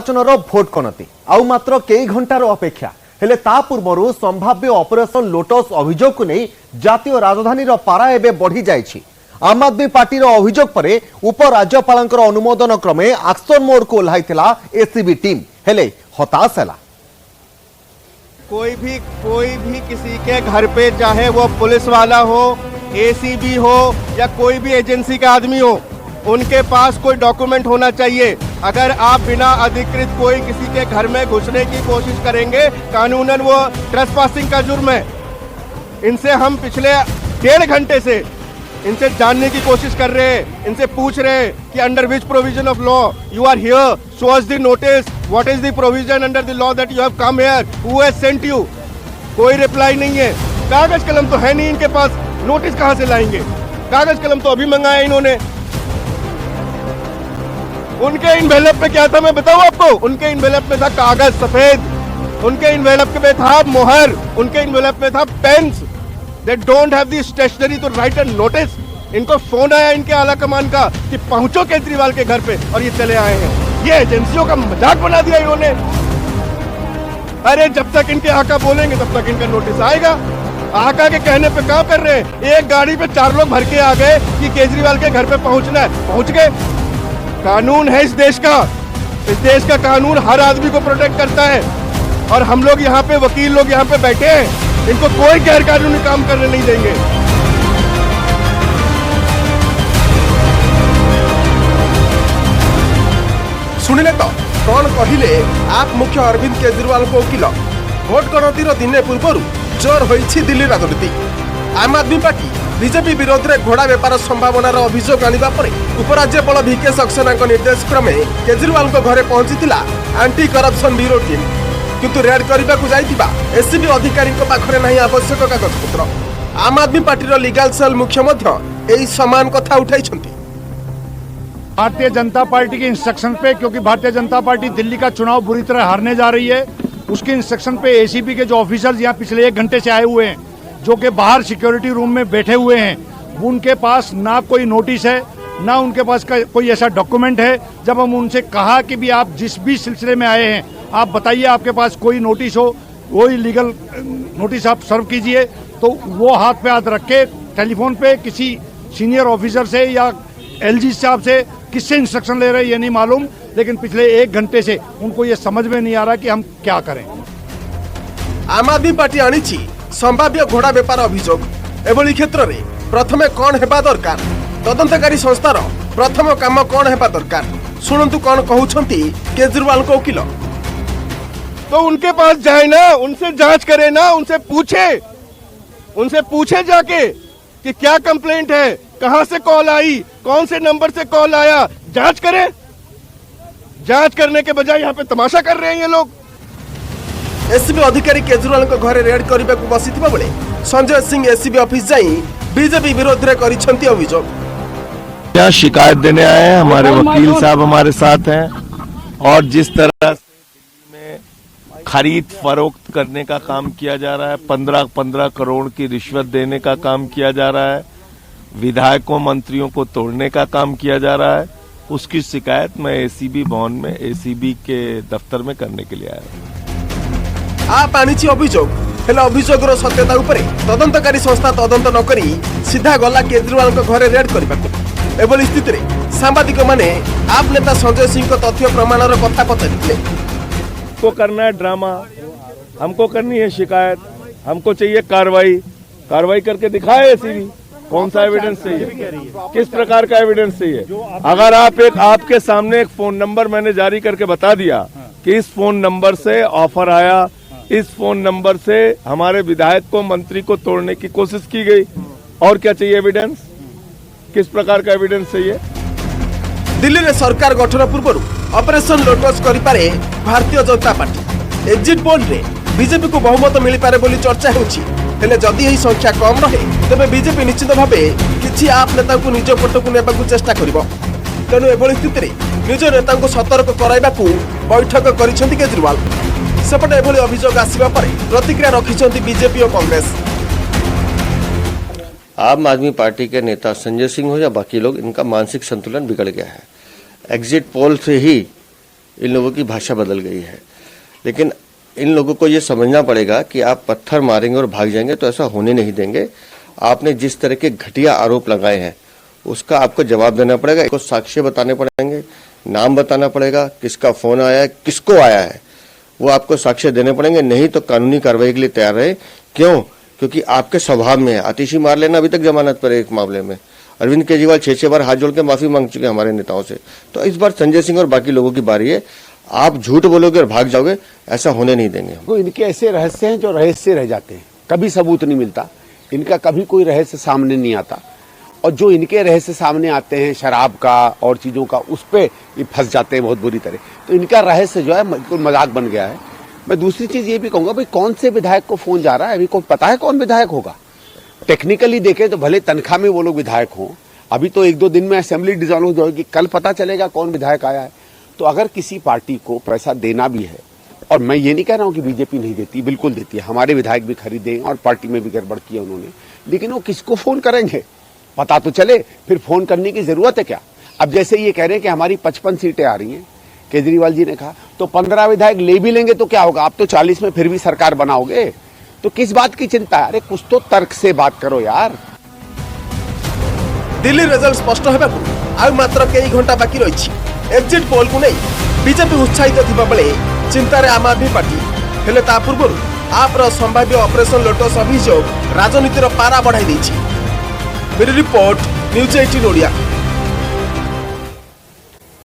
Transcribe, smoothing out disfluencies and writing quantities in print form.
निर्वाचन भोट गणति आउ मात्र कई घंटार अपेक्षा हेले ता पूर्व संभाव्य ऑपरेशन लोटस अभियोग को नहीं जातीय राजधानी पारा एवं बढ़ी जाइछि। आम आदमी पार्टी अभियोग पर उपराज्यपाल अनुमोदन क्रमे एक्शन मोड को ओह्लाइथिला एसीबी टीम हेले हताश है। कोई भी किसी के घर पे चाहे वो पुलिस वाला हो, एसीबी हो या कोई भी एजेंसी का आदमी हो, उनके पास कोई डॉक्यूमेंट होना चाहिए। अगर आप बिना अधिकृत कोई किसी के घर में घुसने की कोशिश करेंगे, कानूनन वो ट्रेसपासिंग का जुर्म है। इनसे हम पिछले 1.5 घंटे से इनसे जानने की कोशिश कर रहे हैं, इनसे पूछ रहे हैं कि under which provision of law you are here, show us the notice, what is the provision under the law that you have come here, who has sent you. कोई रिप्लाई नहीं है। कागज कलम तो है नहीं इनके पास, नोटिस कहां से लाएंगे? कागज कलम तो अभी मंगाया इन्होंने। उनके इनवेलप पे क्या था मैं बताऊं आपको? उनके इनवेलप में था कागज सफेद, उनके इनवेलप में था मोहर, उनके इनवेलप में था pens. They don't have the stationery to write a notice। इनको फोन आया इनके आला कमान का कि पहुंचो केजरीवाल के घर पे, और ये चले आए हैं। ये एजेंसियों का मजाक बना दिया इन्होंने। अरे जब तक इनके आका बोलेंगे तब तक इनका नोटिस आएगा। आका के कहने पे काम कर रहे हैं। एक गाड़ी पे 4 लोग भर के आ गए कि केजरीवाल के घर पे पहुंचना है, पहुंच गए। कानून है इस देश का, इस देश का कानून हर आदमी को प्रोटेक्ट करता है। और हम लोग यहाँ पे वकील लोग यहाँ पे बैठे हैं, इनको कोई गैर कानूनी काम करने नहीं देंगे। सुनिले तो कौन कहिले आप मुख्य अरविंद केजरीवाल को वकिल। भोट गणतिर दिने पूर्व जोर होइछि दिल्ली राजनीति। आम आदमी पार्टी बीजेपी विरोध में घोड़ा बेपार संभावनार अभियोग आनिबा परे उपराज्यपाल वीके सक्सेना निर्देश क्रमे केजरीवाल घरे पहुंची एंटी करप्शन ब्यूरो टीम, किंतु रेड करने को जाइतिबा एसीबी अधिकारी पाखरे नहीं आवश्यक कागजपत्र। आम आदमी पार्टी लीगल सेल मुख्य यही समान कथा उठाइछंती। भारतीय जनता पार्टी के इंस्ट्रक्शन पे, क्योंकि भारतीय जनता पार्टी दिल्ली का चुनाव बुरी तरह हारने जा रही है, उसके इंस्ट्रक्शन पे एसीबी के जो ऑफिसर्स यहाँ पिछले 1 घंटे से आए हुए हैं, जो कि बाहर सिक्योरिटी रूम में बैठे हुए हैं, उनके पास ना कोई नोटिस है ना उनके पास कोई ऐसा डॉक्यूमेंट है। जब हम उनसे कहा कि भी आप जिस भी सिलसिले में आए हैं आप बताइए, आपके पास कोई नोटिस हो, वही लीगल नोटिस आप सर्व कीजिए, तो वो हाथ पे हाथ रख के टेलीफोन पे किसी सीनियर ऑफिसर से या एलजी साहब से किससे इंस्ट्रक्शन ले रहे हैं ये नहीं मालूम, लेकिन पिछले 1 घंटे से उनको ये समझ में नहीं आ रहा कि हम क्या करें। आम आदमी पार्टी आनिछि संभाव्य घोड़ा बेपार अभियोग। एभली क्षेत्र में प्रथमे कौन हेबा दरकार, तदंतकारी संस्थार प्रथम काम कौन हेबा दरकार, शुणु कौन कहउछंती केजरीवाल को वकील। तो उनके पास जाए ना, उनसे जांच करे ना, उनसे पूछे जाके कि क्या कंप्लेंट है, कहां से कॉल आई, कौन से नंबर से कॉल आया, जांच करें। जांच करने के बजाय यहाँ पे तमाशा कर रहे हैं ये लोग। एसीबी अधिकारी केजरीवाल को घरे रेड करने को बसिथिबा बेले संजय सिंह एसीबी ऑफिस जाई बीजेपी विरोध रे करिसंती अभियोग। यहाँ शिकायत देने आए हैं, हमारे वकील साहब हमारे साथ हैं, और जिस तरह खरीद फरोख्त करने का काम किया जा रहा है, 15 करोड़ की रिश्वत देने का काम किया जा रहा है, विधायकों मंत्रियों को तोड़ने का काम किया जा रहा है, उसकी शिकायत मैं एसीबी भवन में एसीबी के दफ्तर में करने के लिए आया। आप आनिछि अभियोग, हेले अभियोगर सत्यता उपरे तदंतकारी संस्था तदंत न करी सीधा गला केजरीवाल को घरे रेड करबाको। एभली स्थिति रे सांबादिक माने आप नेता संजय सिंह को तथ्य प्रमाणर कथा पचारिथिले। हमको करना है ड्रामा, हमको करनी है शिकायत, हमको चाहिए कार्रवाई करके दिखाए एसीबी कौन सा एविडेंस चाहिए, किस प्रकार का एविडेंस चाहिए। अगर आपके सामने एक फोन नंबर मैंने जारी करके बता दिया कि इस फोन नंबर से ऑफर आया, इस फोन नंबर से हमारे विधायक को मंत्री को तोड़ने की कोशिश की गई, और क्या चाहिए एविडेंस, किस प्रकार का एविडेंस चाहिए। दिल्ली रे सरकार गठन पूर्व ऑपरेशन लोटस करि पारे Bharatiya Janata party. Exit poll रे बीजेपी को बहुमत मिली पारे बोली चर्चा होछि, हेले जदि एही संख्या कम रहे तबे बीजेपी निश्चित भावे किछि आप नेता को निज पटकु नेबाकू चेष्टा करिवो। तेणु एभली स्थिति रे निज नेता को सतर्क कराइबाकू बैठक करिसेंती केजरीवाल। सेपटे एभली अभियोग आसिबा परे प्रतिक्रिया रखिसेंती बीजेपी और कांग्रेस। आम आदमी पार्टी के नेता संजय सिंह हो या बाकी लोग, इनका मानसिक संतुलन बिगड़ गया है। एग्जिट पोल से ही इन लोगों की भाषा बदल गई है। लेकिन इन लोगों को ये समझना पड़ेगा कि आप पत्थर मारेंगे और भाग जाएंगे तो ऐसा होने नहीं देंगे। आपने जिस तरह के घटिया आरोप लगाए हैं उसका आपको जवाब देना पड़ेगा। इसको साक्ष्य बताने पड़ेंगे, नाम बताना पड़ेगा, किसका फोन आया है, किसको आया है, वो आपको साक्ष्य देने पड़ेंगे। नहीं तो कानूनी कार्रवाई के लिए तैयार रहे। क्यों? क्योंकि आपके स्वभाव में है। आतिशी मार लेना अभी तक जमानत पर है एक मामले में। अरविंद केजरीवाल 6 बार हाथ जोड़ के माफी मांग चुके हैं हमारे नेताओं से। तो इस बार संजय सिंह और बाकी लोगों की बारी है। आप झूठ बोलोगे और भाग जाओगे, ऐसा होने नहीं देंगे हम। तो इनके ऐसे रहस्य हैं जो रहस्य रह जाते हैं, कभी सबूत नहीं मिलता, इनका कभी कोई रहस्य सामने नहीं आता। और जो इनके रहस्य सामने आते हैं शराब का और चीज़ों का, उस पर ये फंस जाते हैं बहुत बुरी तरह। तो इनका रहस्य जो है बिल्कुल मजाक बन गया है। मैं दूसरी चीज़ ये भी कहूँगा, भाई कौन से विधायक को फोन जा रहा है, अभी कोई पता है कौन विधायक होगा? टेक्निकली देखें तो भले तनख्वाह में वो लोग विधायक हों, अभी तो 1-2 दिन में असेंबली डिसॉल्व होगी, कल पता चलेगा कौन विधायक आया है। तो अगर किसी पार्टी को पैसा देना भी है, और मैं ये नहीं कह रहा हूँ कि बीजेपी नहीं देती, बिल्कुल देती है, हमारे विधायक भी खरीदे और पार्टी में भी गड़बड़ किया उन्होंने, लेकिन वो किसको फोन करेंगे पता तो चले, फिर फोन करने की जरूरत है क्या? अब जैसे ये कह रहे हैं कि हमारी 55 सीटें आ रही हैं, केजरीवाल जी ने कहा, तो 15 विधायक ले भी लेंगे तो क्या होगा? आप तो 40 में फिर भी सरकार बनाओगे, तो किस बात की चिंता है? अरे कुछ तो तर्क से बात करो यार। दिल्ली रिजल्ट स्पष्ट होगाकू आउ मात्र कई घंटा बाकी रही। एक्जिट पोल को नहीं बीजेपी उत्साहित थिबा बेले चिंतार आम आदमी पार्टी हेले ता पूर्व आप्र संभाव्य ऑपरेशन लोटस अभियोग राजनीतिर पारा बढ़ाई देछि। Bureau report news 18 Odia.